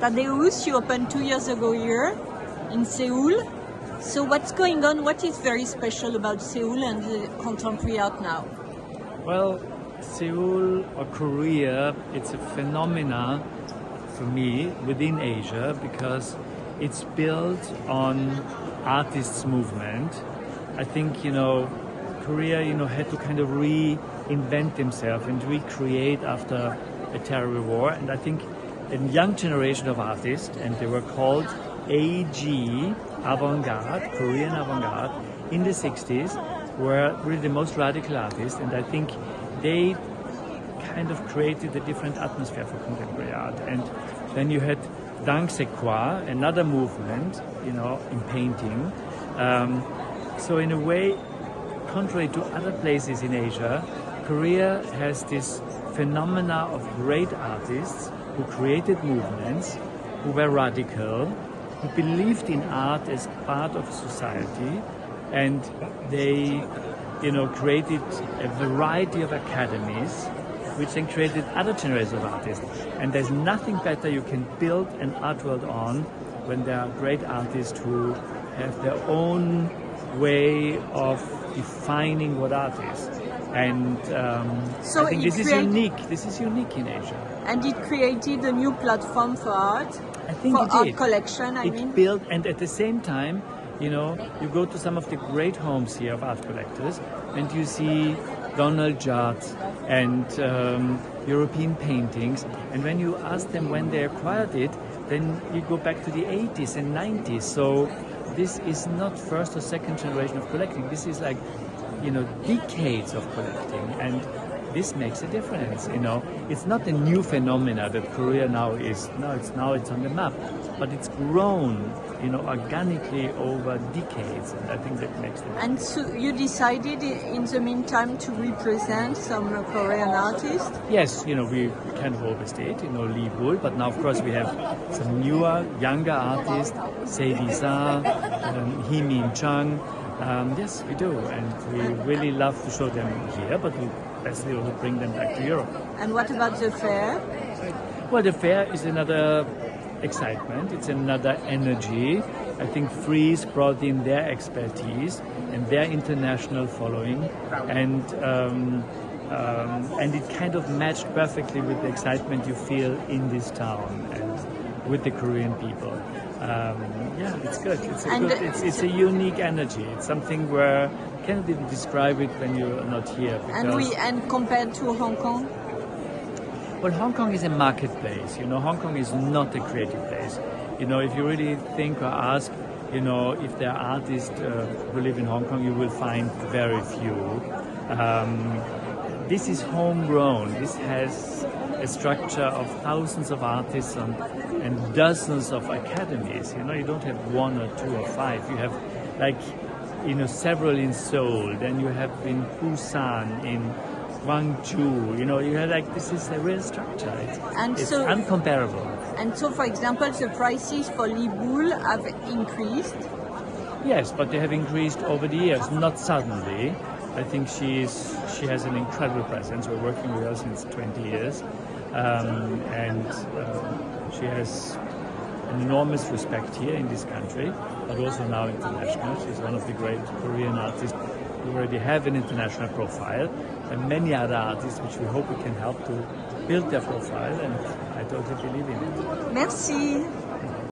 Thaddaeus, you opened 2 years ago here in Seoul. So what's going on? What is very special about Seoul and the contemporary art now? Well, Seoul or Korea, it's a phenomena for me within Asia because it's built on artists' movement. I think, Korea, had to kind of reinvent himself and recreate after a terrible war. And I think a young generation of artists, and they were called AG, avant-garde, Korean avant-garde, in the 60s, were really the most radical artists. And I think they kind of created a different atmosphere for contemporary art. And then you had Dangsekwa, another movement, in painting. So in a way, contrary to other places in Asia, Korea has this phenomena of great artists who created movements, who were radical, who believed in art as part of society, and they, created a variety of academies, which then created other generations of artists. And there's nothing better you can build an art world on when there are great artists who have their own way of defining what art is. And so I think this is unique. This is unique in Asia. And it created a new platform for art. I think for it art did. Collection. It built, and at the same time, you go to some of the great homes here of art collectors, and you see Donald Judd and European paintings. And when you ask them when they acquired it, then you go back to the 80s and 90s. So this is not first or second generation of collecting. This is like, decades of collecting, and this makes a difference. It's not a new phenomena that Korea now is. It's on the map, but it's grown, organically over decades, and I think that makes it. And so you decided in the meantime to represent some Korean artists? Yes, we kind of always did, Lee Bull, but now of course we have some newer, younger artists, Seoul, Hee Min Chung. Yes, we do, and we really love to show them here, but we basically also bring them back to Europe. And what about the fair? Well, the fair is another excitement, it's another energy. I think Frieze brought in their expertise and their international following, and it kind of matched perfectly with the excitement you feel in this town and with the Korean people. It's good. It's a unique energy. It's something where you cannot even describe it when you're not here. And compared to Hong Kong? Well, Hong Kong is a marketplace. Hong Kong is not a creative place. If you really think or ask, if there are artists who live in Hong Kong, you will find very few. This is homegrown. This has a structure of thousands of artists and dozens of academies. You don't have one or two or five. You have several in Seoul. Then you have in Busan, in Gwangju. You have this is a real structure. It's uncomparable. And so, for example, the prices for Lee Bull have increased? Yes, but they have increased over the years, not suddenly. I think she has an incredible presence. We're working with her since 20 years. She has an enormous respect here in this country, but also now international. She's one of the great Korean artists who already have an international profile, and many other artists which we hope we can help to build their profile, and I totally believe in it. Merci.